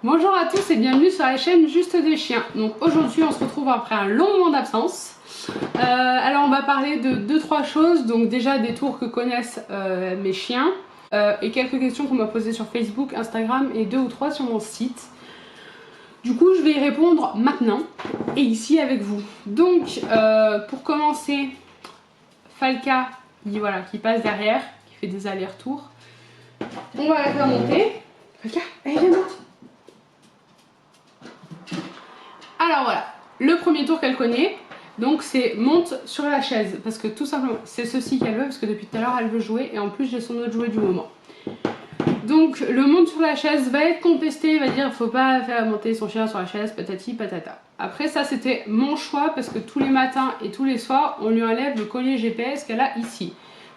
Bonjour à tous et bienvenue sur la chaîne Juste des Chiens. Donc aujourd'hui on se retrouve après un long moment d'absence. Alors on va parler de 2-3 choses. Donc déjà des tours que connaissent mes chiens et quelques questions qu'on m'a posées sur Facebook, Instagram et 2 ou 3 sur mon site. Du coup je vais y répondre maintenant et ici avec vous. Donc pour commencer, Falca qui passe derrière, qui fait des allers-retours. On va la faire monter. Falca, allez viens monte. Alors voilà, le premier tour qu'elle connaît, donc c'est monte sur la chaise, parce que tout simplement, c'est ceci qu'elle veut, parce que depuis tout à l'heure elle veut jouer, et en plus j'ai son autre jouet du moment. Donc le monte sur la chaise va être contesté, il va dire faut pas faire monter son chien sur la chaise, patati patata. Après ça c'était mon choix, parce que tous les matins et tous les soirs, on lui enlève le collier GPS qu'elle a ici,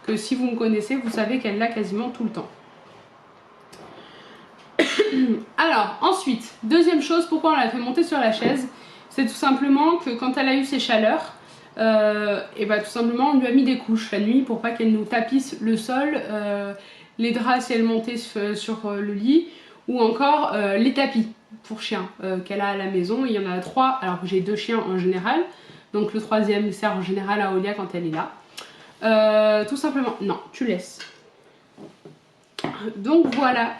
que si vous me connaissez, vous savez qu'elle l'a quasiment tout le temps. Alors ensuite, deuxième chose, pourquoi on l'a fait monter sur la chaise, c'est tout simplement que quand elle a eu ses chaleurs, et bah tout simplement on lui a mis des couches la nuit pour pas qu'elle nous tapisse le sol, les draps si elle montait sur le lit, ou encore les tapis pour chiens qu'elle a à la maison. Il y en a 3, alors que j'ai 2 chiens en général, donc le troisième sert en général à Olia quand elle est là. Tout simplement, non, tu laisses. Donc voilà,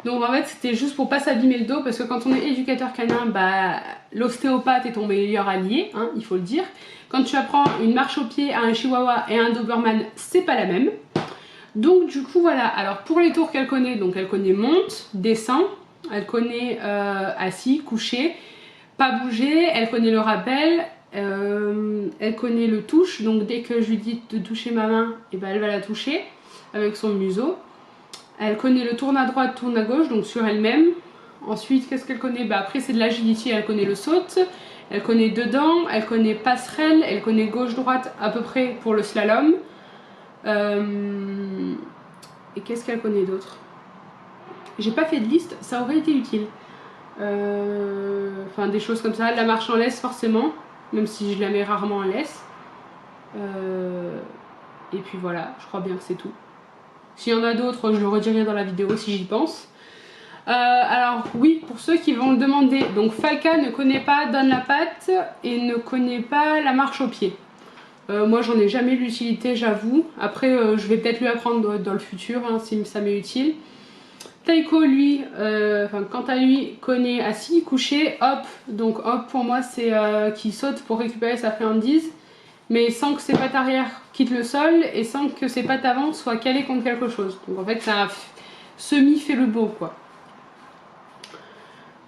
donc en fait c'était juste pour pas s'abîmer le dos, parce que quand on est éducateur canin, bah l'ostéopathe est ton meilleur allié, hein, il faut le dire. Quand tu apprends une marche au pied à un chihuahua et à un doberman, c'est pas la même. Donc du coup voilà, alors pour les tours qu'elle connaît, donc elle connaît monte, descend, elle connaît assis, couché, pas bouger, elle connaît le rappel, elle connaît le touche, donc dès que je lui dis de toucher ma main, et ben elle va la toucher avec son museau. Elle connaît le tourne à droite, tourne à gauche, donc sur elle-même. Ensuite, qu'est-ce qu'elle connaît? Bah, après, c'est de l'agility, elle connaît le saute. Elle connaît dedans, elle connaît passerelle, elle connaît gauche-droite à peu près pour le slalom. Et qu'est-ce qu'elle connaît d'autre? J'ai pas fait de liste, ça aurait été utile. Enfin, des choses comme ça. La marche en laisse, forcément, même si je la mets rarement en laisse. Et puis voilà, je crois bien que c'est tout. S'il y en a d'autres, je le redirai dans la vidéo si j'y pense. Alors oui, pour ceux qui vont le demander, donc Falca ne connaît pas donne la patte et ne connaît pas la marche au pied. Moi j'en ai jamais l'utilité, j'avoue. Après je vais peut-être lui apprendre dans le futur hein, si ça m'est utile. Taiko lui, quant à lui, connaît assis, couché, hop. Donc hop pour moi c'est qui saute pour récupérer sa friandise, mais sans que ses pattes arrière quittent le sol et sans que ses pattes avant soient calées contre quelque chose. Donc en fait c'est un semi fait le beau quoi.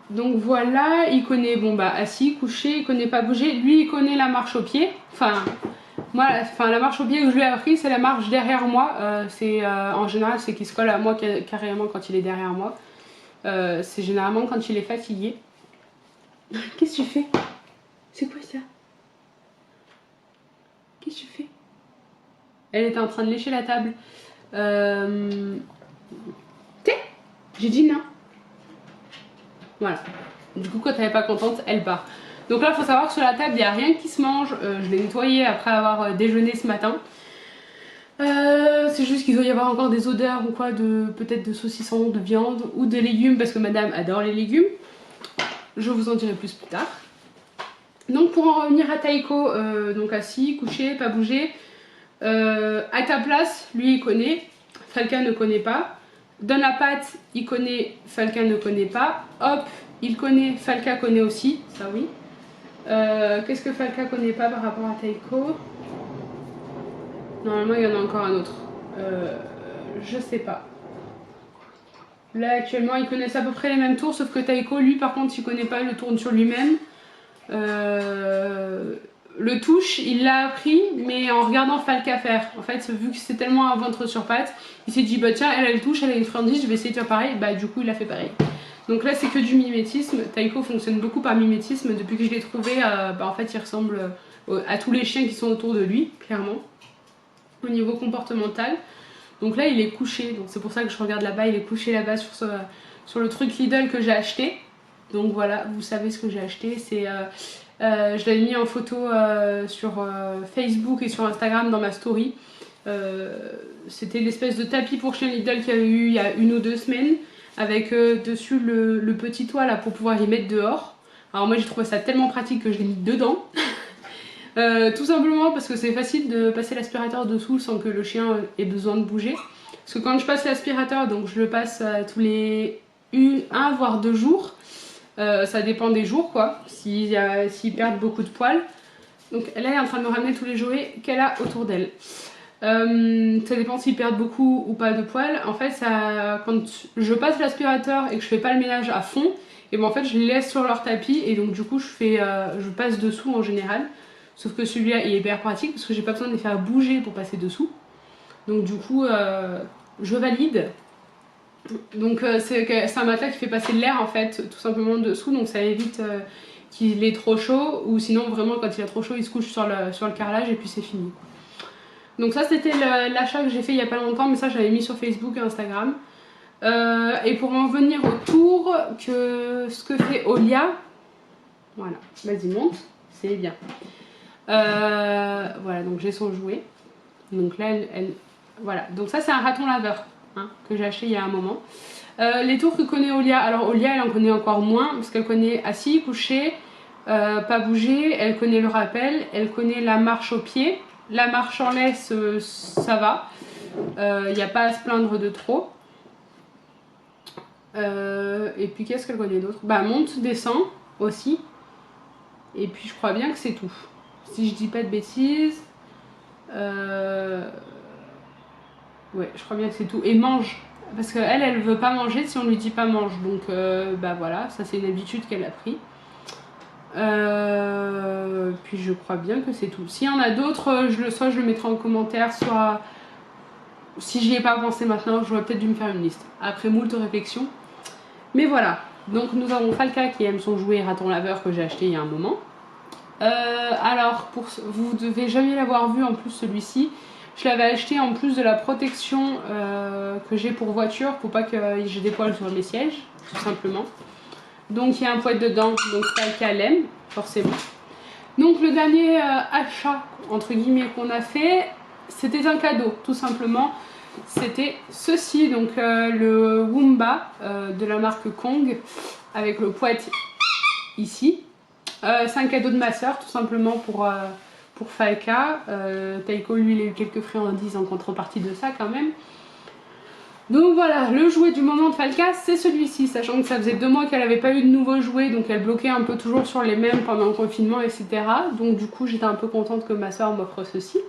Donc voilà, il connaît bon bah assis, couché, il connaît pas bouger. Lui il connaît la marche au pied. Moi, la marche au pied que je lui ai appris c'est la marche derrière moi. En général c'est qu'il se colle à moi carrément quand il est derrière moi. C'est généralement quand il est fatigué. Qu'est-ce que tu fais? C'est quoi ça? Qu'est-ce que tu fais? Elle était en train de lécher la table. J'ai dit non. Voilà. Du coup, quand elle n'est pas contente, elle part. Donc là, il faut savoir que sur la table, il n'y a rien qui se mange. Je l'ai nettoyé après avoir déjeuné ce matin. C'est juste qu'il doit y avoir encore des odeurs ou quoi, peut-être de saucisson, de viande ou de légumes, parce que madame adore les légumes. Je vous en dirai plus tard. Donc pour en revenir à Taiko, donc assis, couché, pas bougé. À ta place, lui il connaît, Falca ne connaît pas. Donne la patte, il connaît, Falca ne connaît pas. Hop, il connaît, Falca connaît aussi, ça oui. Qu'est-ce que Falca connaît pas par rapport à Taiko? Normalement il y en a encore un autre. Je sais pas. Là actuellement ils connaissent à peu près les mêmes tours, sauf que Taiko lui par contre il connaît pas, il le tourne sur lui-même. Le touche, il l'a appris, mais en regardant Falca faire. En fait, vu que c'est tellement un ventre sur pattes, il s'est dit bah tiens, elle a le touche, elle a une friandise, je vais essayer de faire pareil. Bah du coup, il a fait pareil. Donc là, c'est que du mimétisme. Taiko fonctionne beaucoup par mimétisme. Depuis que je l'ai trouvé, en fait, il ressemble à tous les chiens qui sont autour de lui, clairement, au niveau comportemental. Donc là, il est couché. Donc c'est pour ça que je regarde là-bas. Il est couché là-bas sur le truc Lidl que j'ai acheté. Donc voilà, vous savez ce que j'ai acheté. C'est je l'avais mis en photo sur Facebook et sur Instagram dans ma story. C'était l'espèce de tapis pour chien Lidl qu'il y avait eu il y a 1 ou 2 semaines avec dessus le petit toit là pour pouvoir les mettre dehors. Alors moi j'ai trouvé ça tellement pratique que je l'ai mis dedans. Tout simplement parce que c'est facile de passer l'aspirateur dessous sans que le chien ait besoin de bouger. Parce que quand je passe l'aspirateur, donc je le passe tous les 1 voire 2 jours. Ça dépend des jours quoi, s'ils perdent beaucoup de poils. Donc là elle est en train de me ramener tous les jouets qu'elle a autour d'elle. Ça dépend s'ils perdent beaucoup ou pas de poils. En fait quand je passe l'aspirateur et que je fais pas le ménage à fond, et ben en fait je les laisse sur leur tapis et donc du coup je passe dessous en général. Sauf que celui-là il est hyper pratique parce que j'ai pas besoin de les faire bouger pour passer dessous. Donc du coup je valide. Donc c'est un matelas qui fait passer de l'air en fait tout simplement dessous, donc ça évite qu'il ait trop chaud, ou sinon vraiment quand il a trop chaud il se couche sur le carrelage et puis c'est fini. Donc ça c'était l'achat que j'ai fait il y a pas longtemps, mais ça j'avais mis sur Facebook et Instagram. Et pour en venir au tour, ce que fait Olia, voilà, vas-y monte, c'est bien. Voilà, donc j'ai son jouet. Donc là voilà, donc ça c'est un raton laveur. Hein, que j'ai acheté il y a un moment. Les tours que connaît Olia, alors Olia elle en connaît encore moins parce qu'elle connaît assis, couché, pas bouger, elle connaît le rappel, elle connaît la marche au pied, la marche en laisse ça va, il n'y a pas à se plaindre de trop. Et puis qu'est-ce qu'elle connaît d'autre? Bah monte, descend aussi, et puis je crois bien que c'est tout, si je dis pas de bêtises. Ouais, je crois bien que c'est tout. Et mange. Parce qu'elle, elle veut pas manger si on lui dit pas mange. Donc, bah voilà, ça c'est une habitude qu'elle a pris. Puis je crois bien que c'est tout. S'il y en a d'autres, soit je le mettrai en commentaire, soit si j'y ai pas pensé maintenant, j'aurais peut-être dû me faire une liste. Après moult réflexions. Mais voilà. Donc nous avons Falca qui aime son jouet raton laveur que j'ai acheté il y a un moment. Alors, vous devez jamais l'avoir vu en plus celui-ci. Je l'avais acheté en plus de la protection que j'ai pour voiture, pour pas que j'ai des poils sur mes sièges, tout simplement. Donc il y a un poêle dedans, donc Falca l'aime, forcément. Donc le dernier achat, entre guillemets, qu'on a fait, c'était un cadeau, tout simplement. C'était ceci, donc le Wumba de la marque Kong, avec le poêle ici. C'est un cadeau de ma soeur, tout simplement pour Falca. Taiko, lui, il a eu quelques friandises en contrepartie de ça quand même. Donc voilà, le jouet du moment de Falca, c'est celui-ci, sachant que ça faisait 2 mois qu'elle n'avait pas eu de nouveaux jouets, donc elle bloquait un peu toujours sur les mêmes pendant le confinement, etc. Donc du coup, j'étais un peu contente que ma soeur m'offre ceci.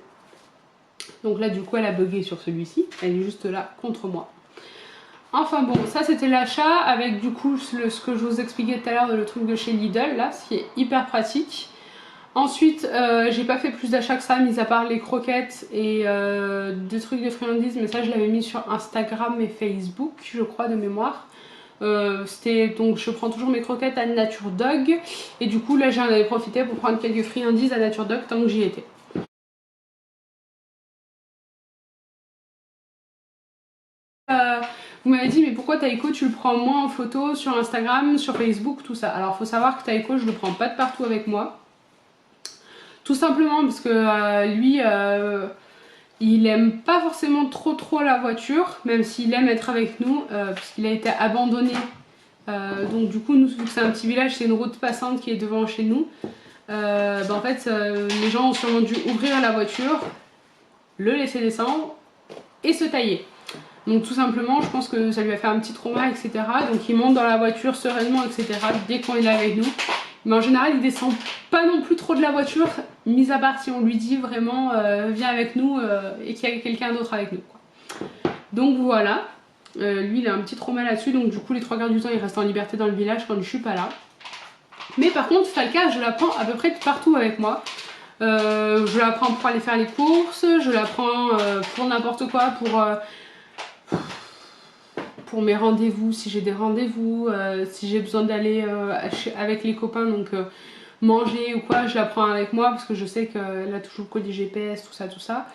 Donc là, du coup, elle a bugué sur celui-ci, elle est juste là contre moi. Enfin bon, ça c'était l'achat avec du coup ce que je vous expliquais tout à l'heure, le truc de chez Lidl, là, ce qui est hyper pratique. Ensuite, j'ai pas fait plus d'achats que ça, mis à part les croquettes et des trucs de friandises, mais ça je l'avais mis sur Instagram et Facebook, je crois, de mémoire. Donc je prends toujours mes croquettes à Nature Dog, et du coup là j'en avais profité pour prendre quelques friandises à Nature Dog tant que j'y étais. Vous m'avez dit mais pourquoi Taiko tu le prends moins en photo sur Instagram, sur Facebook, tout ça. Alors faut savoir que Taiko je le prends pas de partout avec moi. Tout simplement parce que lui il aime pas forcément trop la voiture, même s'il aime être avec nous puisqu'il a été abandonné. Donc du coup nous vu que c'est un petit village, c'est une route passante qui est devant chez nous. En fait les gens ont sûrement dû ouvrir la voiture, le laisser descendre et se tailler. Donc tout simplement, je pense que ça lui a fait un petit trauma, etc. Donc il monte dans la voiture sereinement, etc. dès qu'on est avec nous. Mais en général, il descend pas non plus trop de la voiture, mis à part si on lui dit vraiment viens avec nous et qu'il y a quelqu'un d'autre avec nous, quoi. Donc voilà, lui il a un petit trauma là-dessus, donc du coup les 3 quarts du temps il reste en liberté dans le village quand je suis pas là. Mais par contre, Falca, je la prends à peu près de partout avec moi. Je la prends pour aller faire les courses, je la prends pour n'importe quoi, pour mes rendez-vous, si j'ai des rendez-vous, si j'ai besoin d'aller avec les copains, donc manger ou quoi, je la prends avec moi parce que je sais qu'elle a toujours le colis GPS, tout ça.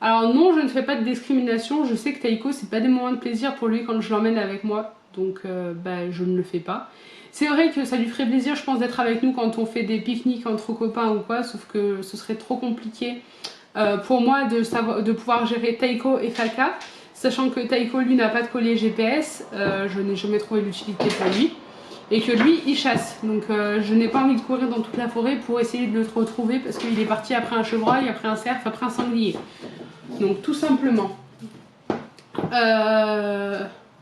Alors non, je ne fais pas de discrimination, je sais que Taiko, c'est pas des moments de plaisir pour lui quand je l'emmène avec moi, donc je ne le fais pas. C'est vrai que ça lui ferait plaisir, je pense, d'être avec nous quand on fait des pique-niques entre copains ou quoi, sauf que ce serait trop compliqué pour moi de pouvoir gérer Taiko et Falca. sachant que Taiko lui n'a pas de collier GPS, je n'ai jamais trouvé d'utilité pour lui. Et que lui il chasse, donc je n'ai pas envie de courir dans toute la forêt pour essayer de le retrouver parce qu'il est parti après un chevreuil, après un cerf, après un sanglier. Donc tout simplement.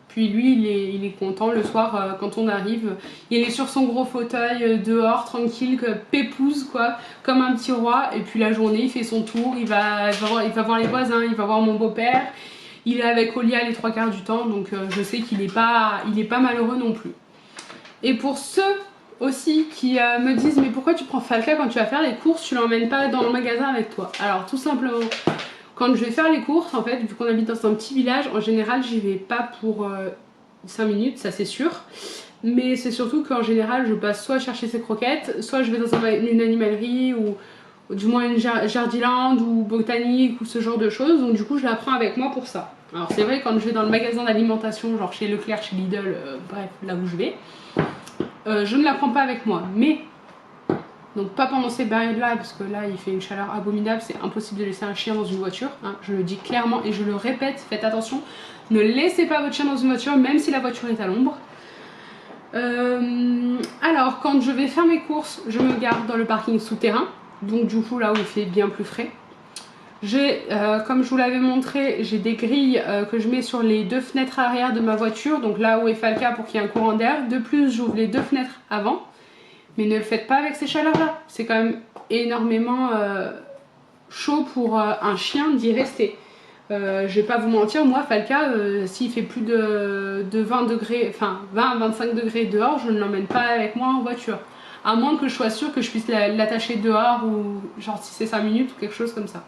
Puis lui il est content le soir quand on arrive. Il est sur son gros fauteuil dehors tranquille, pépouze quoi, comme un petit roi. Et puis la journée il fait son tour, il va voir les voisins, il va voir mon beau-père. Il est avec Olia les 3/4 du temps, donc je sais qu'il est pas malheureux non plus. Et pour ceux aussi qui me disent mais pourquoi tu prends Falca quand tu vas faire les courses, tu l'emmènes pas dans le magasin avec toi? Alors tout simplement, quand je vais faire les courses, en fait, vu qu'on habite dans un petit village, en général j'y vais pas pour 5 minutes, ça c'est sûr. Mais c'est surtout qu'en général je passe soit chercher ses croquettes, soit je vais dans une animalerie ou du moins une Jardiland ou botanique ou ce genre de choses. Donc du coup je la prends avec moi pour ça. Alors c'est vrai quand je vais dans le magasin d'alimentation, genre chez Leclerc, chez Lidl, bref là où je vais, je ne la prends pas avec moi. Mais donc pas pendant ces périodes-là parce que là il fait une chaleur abominable, c'est impossible de laisser un chien dans une voiture, hein. Je le dis clairement et je le répète, faites attention, ne laissez pas votre chien dans une voiture même si la voiture est à l'ombre. Alors quand je vais faire mes courses, je me garde dans le parking souterrain, donc du coup là où il fait bien plus frais. J'ai, comme je vous l'avais montré, j'ai des grilles que je mets sur les 2 fenêtres arrière de ma voiture, donc là où est Falca pour qu'il y ait un courant d'air. De plus, j'ouvre les 2 fenêtres avant, mais ne le faites pas avec ces chaleurs-là. C'est quand même énormément chaud pour un chien d'y rester. Je vais pas vous mentir, moi Falca, s'il fait plus de 20 degrés, enfin 20 à 25 degrés dehors, je ne l'emmène pas avec moi en voiture. À moins que je sois sûre que je puisse l'attacher dehors ou genre si c'est 5 minutes ou quelque chose comme ça.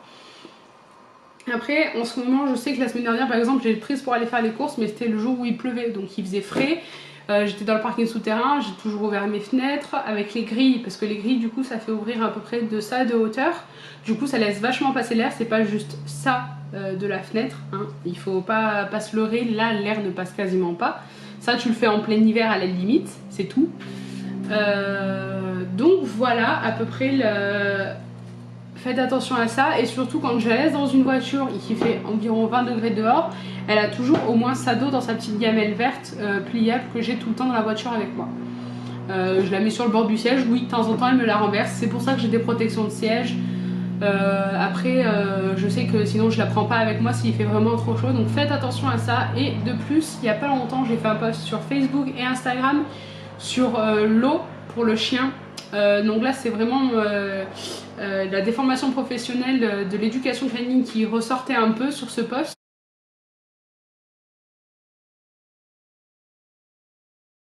Après, en ce moment, je sais que la semaine dernière, par exemple, j'ai prise pour aller faire les courses, mais c'était le jour où il pleuvait, donc il faisait frais. J'étais dans le parking souterrain, j'ai toujours ouvert mes fenêtres avec les grilles, parce que les grilles, du coup, ça fait ouvrir à peu près de ça de hauteur. Du coup, ça laisse vachement passer l'air, c'est pas juste ça de la fenêtre, hein. Il faut pas se leurrer, là, l'air ne passe quasiment pas. Ça, tu le fais en plein hiver à la limite, c'est tout. Donc voilà, à peu près le... Faites attention à ça, et surtout quand je la laisse dans une voiture et qu'il fait environ 20 degrés dehors, elle a toujours au moins sa dos dans sa petite gamelle verte pliable que j'ai tout le temps dans la voiture avec moi. Je la mets sur le bord du siège, oui de temps en temps elle me la renverse, c'est pour ça que j'ai des protections de siège. Après je sais que sinon je la prends pas avec moi s'il fait vraiment trop chaud, donc faites attention à ça. Et de plus, il y a pas longtemps j'ai fait un post sur Facebook et Instagram sur l'eau pour le chien. Donc là c'est vraiment la déformation professionnelle de l'éducation canine qui ressortait un peu sur ce post.